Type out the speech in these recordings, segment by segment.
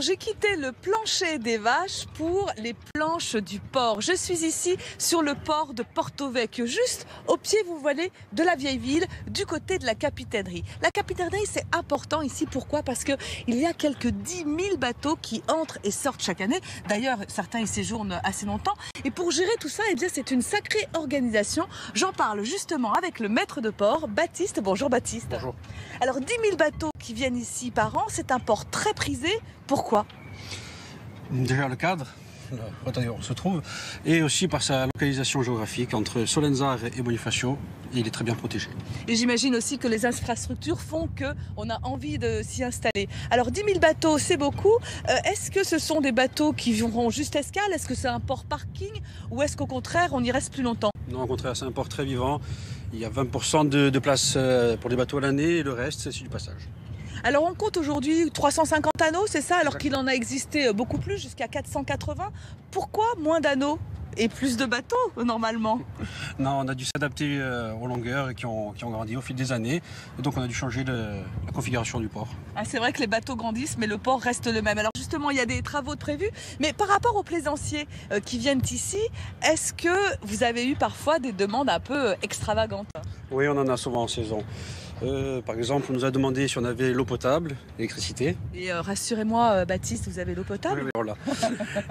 J'ai quitté le plancher des vaches pour les planches du port. Je suis ici sur le port de Porto Vecchio, juste au pied, vous voyez, de la vieille ville, du côté de la capitainerie. La capitainerie, c'est important ici. Pourquoi? Parce qu'il y a quelques 10 000 bateaux qui entrent et sortent chaque année. D'ailleurs, certains y séjournent assez longtemps. Et pour gérer tout ça, eh bien, c'est une sacrée organisation. J'en parle justement avec le maître de port, Baptiste. Bonjour Baptiste. Bonjour. Alors 10 000 bateaux qui viennent ici par an, c'est un port très prisé. Pourquoi? Déjà le cadre, là où on se trouve, et aussi par sa localisation géographique entre Solenzare et Bonifacio, il est très bien protégé. Et j'imagine aussi que les infrastructures font qu'on a envie de s'y installer. Alors 10 000 bateaux, c'est beaucoup. Est-ce que ce sont des bateaux qui viendront juste escale? Est-ce que c'est un port parking? Ou est-ce qu'au contraire, on y reste plus longtemps? Non, au contraire, c'est un port très vivant. Il y a 20% de place pour les bateaux à l'année et le reste, c'est du passage. Alors on compte aujourd'hui 350 anneaux, c'est ça? Alors qu'il en a existé beaucoup plus, jusqu'à 480. Pourquoi moins d'anneaux et plus de bateaux normalement? Non, on a dû s'adapter aux longueurs qui ont grandi au fil des années. Et donc on a dû changer la configuration du port. Ah, c'est vrai que les bateaux grandissent, mais le port reste le même. Alors justement, il y a des travaux de prévus. Mais par rapport aux plaisanciers qui viennent ici, est-ce que vous avez eu parfois des demandes un peu extravagantes? Oui, on en a souvent en saison. Par exemple, on nous a demandé si on avait l'eau potable, l'électricité. Et rassurez-moi, Baptiste, vous avez l'eau potable? Oui, voilà.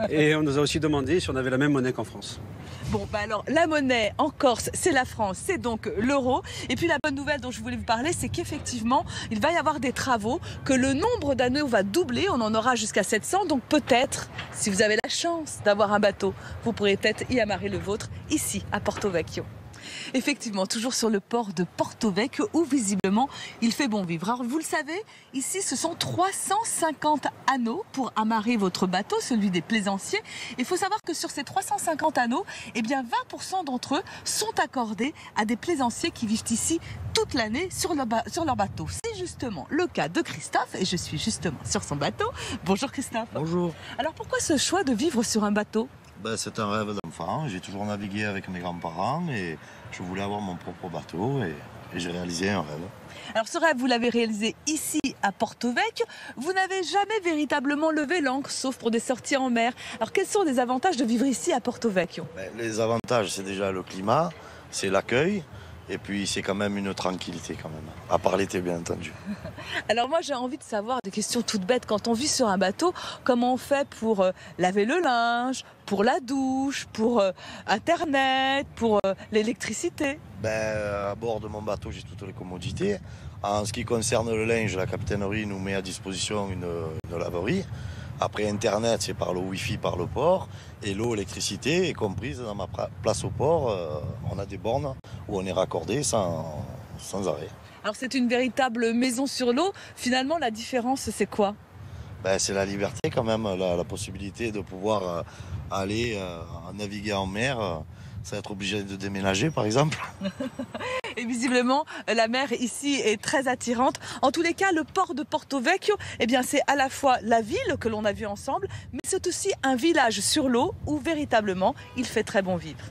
Et on nous a aussi demandé si on avait la même monnaie qu'en France. Bon, bah alors, la monnaie en Corse, c'est la France, c'est donc l'euro. Et puis la bonne nouvelle dont je voulais vous parler, c'est qu'effectivement, il va y avoir des travaux, que le nombre d'anneaux va doubler, on en aura jusqu'à 700. Donc peut-être, si vous avez la chance d'avoir un bateau, vous pourrez peut-être y amarrer le vôtre ici, à Porto Vecchio. Effectivement, toujours sur le port de Porto Vecchio où visiblement il fait bon vivre. Alors vous le savez, ici ce sont 350 anneaux pour amarrer votre bateau, celui des plaisanciers. Il faut savoir que sur ces 350 anneaux, eh bien 20% d'entre eux sont accordés à des plaisanciers qui vivent ici toute l'année sur leur bateau. C'est justement le cas de Christophe et je suis justement sur son bateau. Bonjour Christophe. Bonjour. Alors pourquoi ce choix de vivre sur un bateau? C'est un rêve d'enfant. J'ai toujours navigué avec mes grands-parents et je voulais avoir mon propre bateau et j'ai réalisé un rêve. Alors ce rêve, vous l'avez réalisé ici à Porto Vecchio. Vous n'avez jamais véritablement levé l'ancre, sauf pour des sorties en mer. Alors quels sont les avantages de vivre ici à Porto Vecchio? Les avantages, c'est déjà le climat, c'est l'accueil. Et puis c'est quand même une tranquillité quand même, à part l'été bien entendu. Alors moi j'ai envie de savoir des questions toutes bêtes. Quand on vit sur un bateau, comment on fait pour laver le linge, pour la douche, pour Internet, pour l'électricité? À bord de mon bateau, j'ai toutes les commodités. En ce qui concerne le linge, la capitainerie nous met à disposition une laverie. Après Internet, c'est par le Wi-Fi, par le port. Et l'eau, l'électricité est comprise dans ma place au port. On a des bornes où on est raccordé sans arrêt. Alors c'est une véritable maison sur l'eau. Finalement, la différence, c'est quoi? C'est la liberté quand même, la possibilité de pouvoir aller naviguer en mer sans être obligé de déménager par exemple. Et visiblement, la mer ici est très attirante. En tous les cas, le port de Porto Vecchio, eh bien, c'est à la fois la ville que l'on a vue ensemble, mais c'est aussi un village sur l'eau où véritablement il fait très bon vivre.